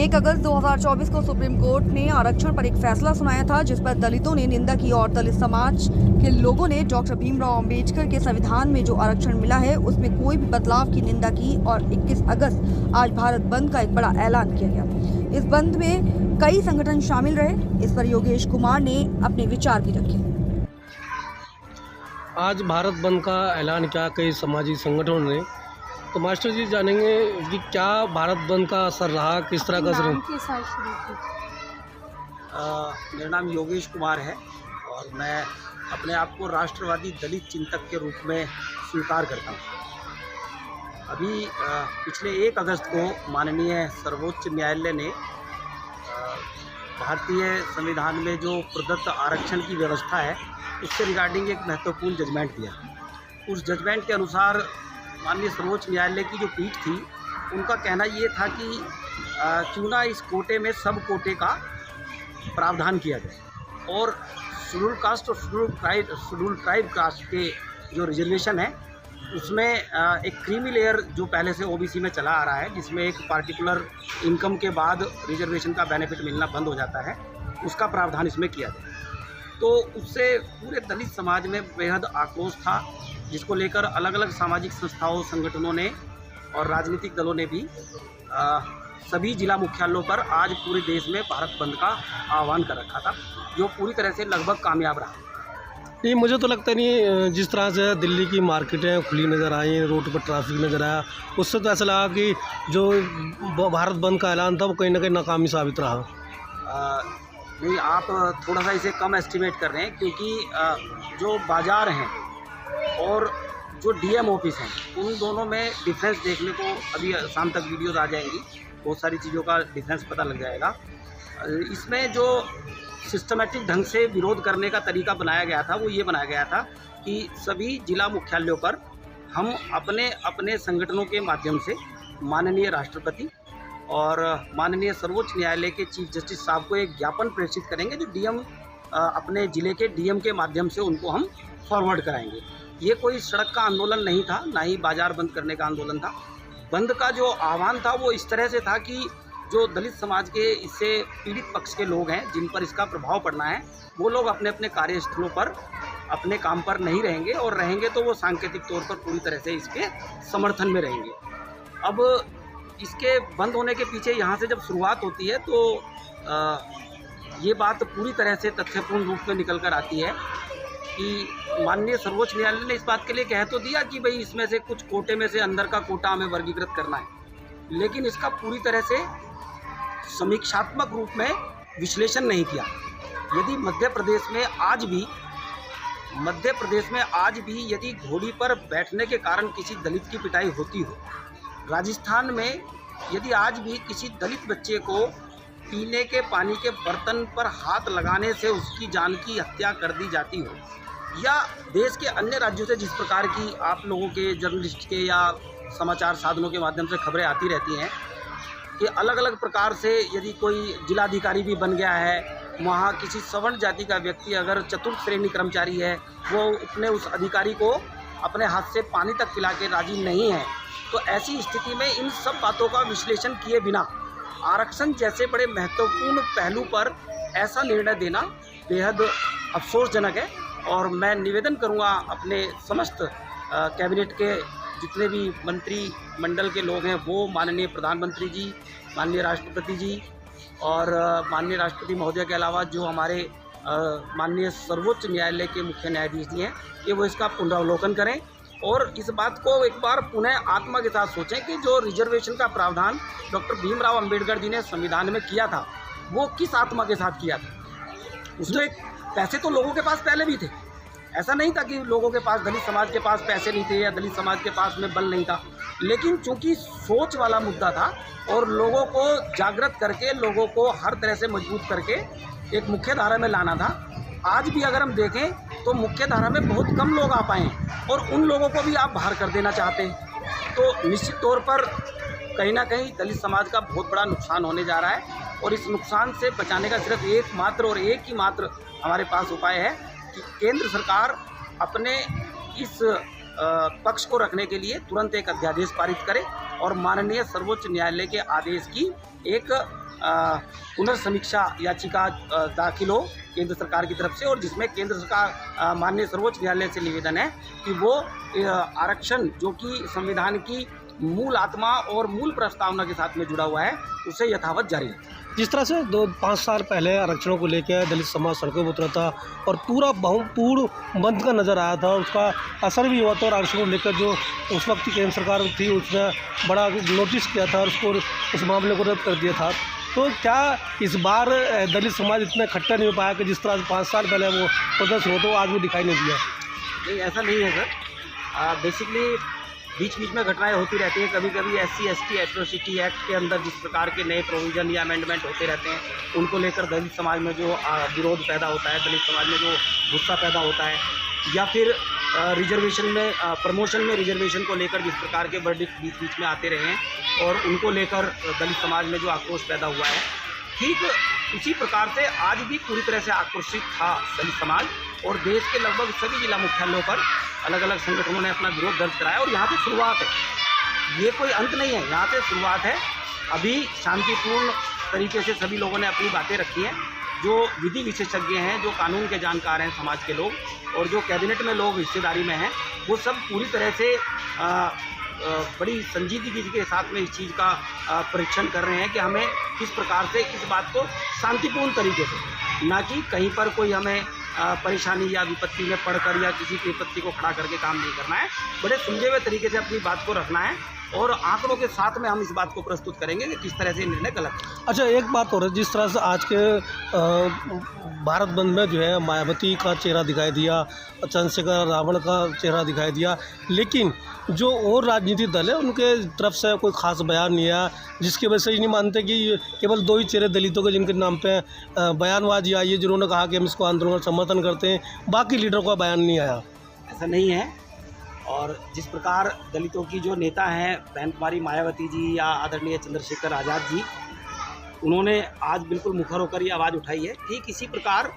1 अगस्त 2024 को supreme court ने आरक्षण पर एक फैसला सुनाया था, जिस पर दलितों ने निंदा की और दलित समाज के लोगों ने डॉक्टर भीमराव अंबेडकर के संविधान में जो आरक्षण मिला है उसमें कोई भी बदलाव की निंदा की। और 21 अगस्त आज भारत बंद का एक बड़ा ऐलान किया गया। इस बंद में कई संगठन शामिल रहे। इस पर योगेश कुमार ने अपने विचार भी रखे। आज भारत बंद का ऐलान किया कई सामाजिक संगठनों ने, तो मास्टर जी जानेंगे कि क्या भारत बंद का असर रहा, किस तरह का असर? मेरा नाम योगेश कुमार है और मैं अपने आप को राष्ट्रवादी दलित चिंतक के रूप में स्वीकार करता हूँ। अभी पिछले 1 अगस्त को माननीय सर्वोच्च न्यायालय ने भारतीय संविधान में जो प्रदत्त आरक्षण की व्यवस्था है उससे रिगार्डिंग एक महत्वपूर्ण जजमेंट दिया। उस जजमेंट के अनुसार माननीय सर्वोच्च न्यायालय की जो पीठ थी उनका कहना ये था कि क्यों ना इस कोटे में सब कोटे का प्रावधान किया जाए और शेड्यूल कास्ट और शेड्यूल ट्राइब कास्ट के जो रिजर्वेशन है उसमें एक क्रीमी लेयर जो पहले से ओबीसी में चला आ रहा है, जिसमें एक पार्टिकुलर इनकम के बाद रिजर्वेशन का बेनिफिट मिलना बंद हो जाता है, उसका प्रावधान इसमें किया जाए। तो उससे पूरे दलित समाज में बेहद आक्रोश था, जिसको लेकर अलग अलग सामाजिक संस्थाओं, संगठनों ने और राजनीतिक दलों ने भी सभी जिला मुख्यालयों पर आज पूरे देश में भारत बंद का आह्वान कर रखा था, जो पूरी तरह से लगभग कामयाब रहा। नहीं, मुझे तो लगता नहीं, जिस तरह से दिल्ली की मार्केटें खुली नज़र आई, रोड पर ट्रैफिक नज़र आया, उससे तो ऐसा लगा कि जो भारत बंद का ऐलान था वो कहीं ना कहीं नाकामी साबित रहा। नहीं, आप थोड़ा सा इसे कम एस्टिमेट कर रहे हैं, क्योंकि जो बाज़ार हैं और जो डीएम ऑफिस हैं उन दोनों में डिफरेंस देखने को अभी शाम तक वीडियोज़ आ जाएंगी, बहुत सारी चीज़ों का डिफरेंस पता लग जाएगा। इसमें जो सिस्टमेटिक ढंग से विरोध करने का तरीका बनाया गया था वो ये बनाया गया था कि सभी जिला मुख्यालयों पर हम अपने अपने संगठनों के माध्यम से माननीय राष्ट्रपति और माननीय सर्वोच्च न्यायालय के चीफ जस्टिस साहब को एक ज्ञापन प्रेषित करेंगे, जो डीएम अपने ज़िले के डीएम के माध्यम से उनको हम फॉरवर्ड कराएंगे। ये कोई सड़क का आंदोलन नहीं था, ना ही बाज़ार बंद करने का आंदोलन था। बंद का जो आह्वान था वो इस तरह से था कि जो दलित समाज के इससे पीड़ित पक्ष के लोग हैं, जिन पर इसका प्रभाव पड़ना है, वो लोग अपने अपने कार्यस्थलों पर अपने काम पर नहीं रहेंगे, और रहेंगे तो वो सांकेतिक तौर पर पूरी तरह से इसके समर्थन में रहेंगे। अब इसके बंद होने के पीछे यहाँ से जब शुरुआत होती है तो ये बात पूरी तरह से तथ्यपूर्ण रूप में निकल कर आती है कि माननीय सर्वोच्च न्यायालय ने इस बात के लिए कह तो दिया कि भाई इसमें से कुछ कोटे में से अंदर का कोटा हमें वर्गीकृत करना है, लेकिन इसका पूरी तरह से समीक्षात्मक रूप में विश्लेषण नहीं किया। यदि मध्य प्रदेश में आज भी यदि घोड़ी पर बैठने के कारण किसी दलित की पिटाई होती हो, राजस्थान में यदि आज भी किसी दलित बच्चे को पीने के पानी के बर्तन पर हाथ लगाने से उसकी जान की हत्या कर दी जाती हो, या देश के अन्य राज्यों से जिस प्रकार की आप लोगों के जर्नलिस्ट के या समाचार साधनों के माध्यम से खबरें आती रहती हैं कि अलग अलग प्रकार से यदि कोई जिलाधिकारी भी बन गया है, वहाँ किसी सवर्ण जाति का व्यक्ति अगर चतुर्थ श्रेणी कर्मचारी है, वो अपने उस अधिकारी को अपने हाथ से पानी तक पिला के राजी नहीं है, तो ऐसी स्थिति में इन सब बातों का विश्लेषण किए बिना आरक्षण जैसे बड़े महत्वपूर्ण पहलू पर ऐसा निर्णय देना बेहद अफसोसजनक है। और मैं निवेदन करूँगा अपने समस्त कैबिनेट के जितने भी मंत्री मंडल के लोग हैं, वो माननीय प्रधानमंत्री जी, माननीय राष्ट्रपति जी और माननीय राष्ट्रपति महोदय के अलावा जो हमारे माननीय सर्वोच्च न्यायालय के मुख्य न्यायाधीश जी हैं, कि वो इसका पुनरावलोकन करें और इस बात को एक बार पुनः आत्मा के साथ सोचें कि जो रिजर्वेशन का प्रावधान डॉक्टर भीमराव अंबेडकर जी ने संविधान में किया था, वो किस आत्मा के साथ किया था। उसमें पैसे तो लोगों के पास पहले भी थे, ऐसा नहीं था कि लोगों के पास, दलित समाज के पास पैसे नहीं थे या दलित समाज के पास में बल नहीं था, लेकिन चूंकि सोच वाला मुद्दा था और लोगों को जागृत करके, लोगों को हर तरह से मजबूत करके एक मुख्य धारा में लाना था। आज भी अगर हम देखें तो मुख्य धारा में बहुत कम लोग आ पाए हैं और उन लोगों को भी आप बाहर कर देना चाहते हैं, तो निश्चित तौर पर कहीं ना कहीं दलित समाज का बहुत बड़ा नुकसान होने जा रहा है। और इस नुकसान से बचाने का सिर्फ एक ही मात्र हमारे पास उपाय है कि केंद्र सरकार अपने इस पक्ष को रखने के लिए तुरंत एक अध्यादेश पारित करे और माननीय सर्वोच्च न्यायालय के आदेश की एक पुनर्समीक्षा याचिका दाखिल हो केंद्र सरकार की तरफ से, और जिसमें केंद्र सरकार माननीय सर्वोच्च न्यायालय से निवेदन है कि वो आरक्षण जो कि संविधान की मूल आत्मा और मूल प्रस्तावना के साथ में जुड़ा हुआ है उसे यथावत जारी रखें। जिस तरह से 2-5 साल पहले आरक्षणों को लेकर दलित समाज सड़कों पर उतरा था और पूरा पूर्ण बंद का नज़र आया था, उसका असर भी हुआ था, और आरक्षणों को लेकर जो उस वक्त की केंद्र सरकार थी उसने बड़ा नोटिस किया था और उसको उस मामले को रद्द कर दिया था। तो क्या इस बार दलित समाज इतना इकट्ठा नहीं हो पाया कि जिस तरह से 5 साल पहले वो प्रदर्शन हो तो आज वो दिखाई नहीं दिया? नहीं, ऐसा नहीं है सर। बेसिकली बीच बीच में घटनाएं होती रहती हैं। कभी कभी SC/ST एट्रोसिटी एक्ट के अंदर जिस प्रकार के नए प्रोविज़न या अमेंडमेंट होते रहते हैं, उनको लेकर दलित समाज में जो विरोध पैदा होता है, दलित समाज में जो गुस्सा पैदा होता है, या फिर रिजर्वेशन में प्रमोशन में रिजर्वेशन को लेकर जिस प्रकार के वर्डिक्ट बीच बीच में आते रहे हैं और उनको लेकर दलित समाज में जो आक्रोश पैदा हुआ है, ठीक उसी प्रकार से आज भी पूरी तरह से आक्रोशित था दलित समाज, और देश के लगभग सभी जिला मुख्यालयों पर अलग अलग संगठनों ने अपना विरोध दर्ज कराया। और यहाँ से शुरुआत है, ये कोई अंत नहीं है, यहाँ से शुरुआत है। अभी शांतिपूर्ण तरीके से सभी लोगों ने अपनी बातें रखी हैं। जो विधि विशेषज्ञ हैं, जो कानून के जानकार हैं समाज के लोग, और जो कैबिनेट में लोग हिस्सेदारी में हैं, वो सब पूरी तरह से बड़ी संजीदगी के साथ में इस चीज़ का परीक्षण कर रहे हैं कि हमें किस प्रकार से इस बात को शांतिपूर्ण तरीके से, ना कि कहीं पर कोई हमें परेशानी या विपत्ति में पड़कर या किसी की विपत्ति को खड़ा करके काम नहीं करना है। बड़े सुलझे हुए तरीके से अपनी बात को रखना है, और आंकड़ों के साथ में हम इस बात को प्रस्तुत करेंगे कि किस तरह से निर्णय गलत है। अच्छा, एक बात और है, जिस तरह से आज के भारत बंद में जो है मायावती का चेहरा दिखाई दिया, चंद्रशेखर रावण का चेहरा दिखाई दिया, लेकिन जो और राजनीतिक दल है उनके तरफ से कोई खास बयान नहीं आया, जिसकी वजह से ये नहीं मानते कि केवल 2 ही चेहरे दलितों के जिनके नाम पे बयानबाजी आई है, जिन्होंने कहा कि हम इसको आंदोलन का समर्थन करते हैं, बाकी लीडरों का बयान नहीं आया। ऐसा नहीं है। और जिस प्रकार दलितों की जो नेता हैं बहन कुमारी मायावती जी या आदरणीय चंद्रशेखर आज़ाद जी, उन्होंने आज बिल्कुल मुखर होकर ये आवाज़ उठाई है। ठीक इसी प्रकार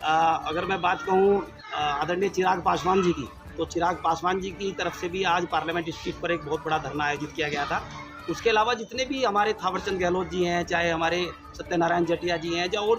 अगर मैं बात कहूँ आदरणीय चिराग पासवान जी की, तो चिराग पासवान जी की तरफ से भी आज पार्लियामेंट स्ट्रीट पर एक बहुत बड़ा धरना आयोजित किया गया था। उसके अलावा जितने भी हमारे थावरचंद गहलोत जी हैं, चाहे हमारे सत्यनारायण जटिया जी हैं, या और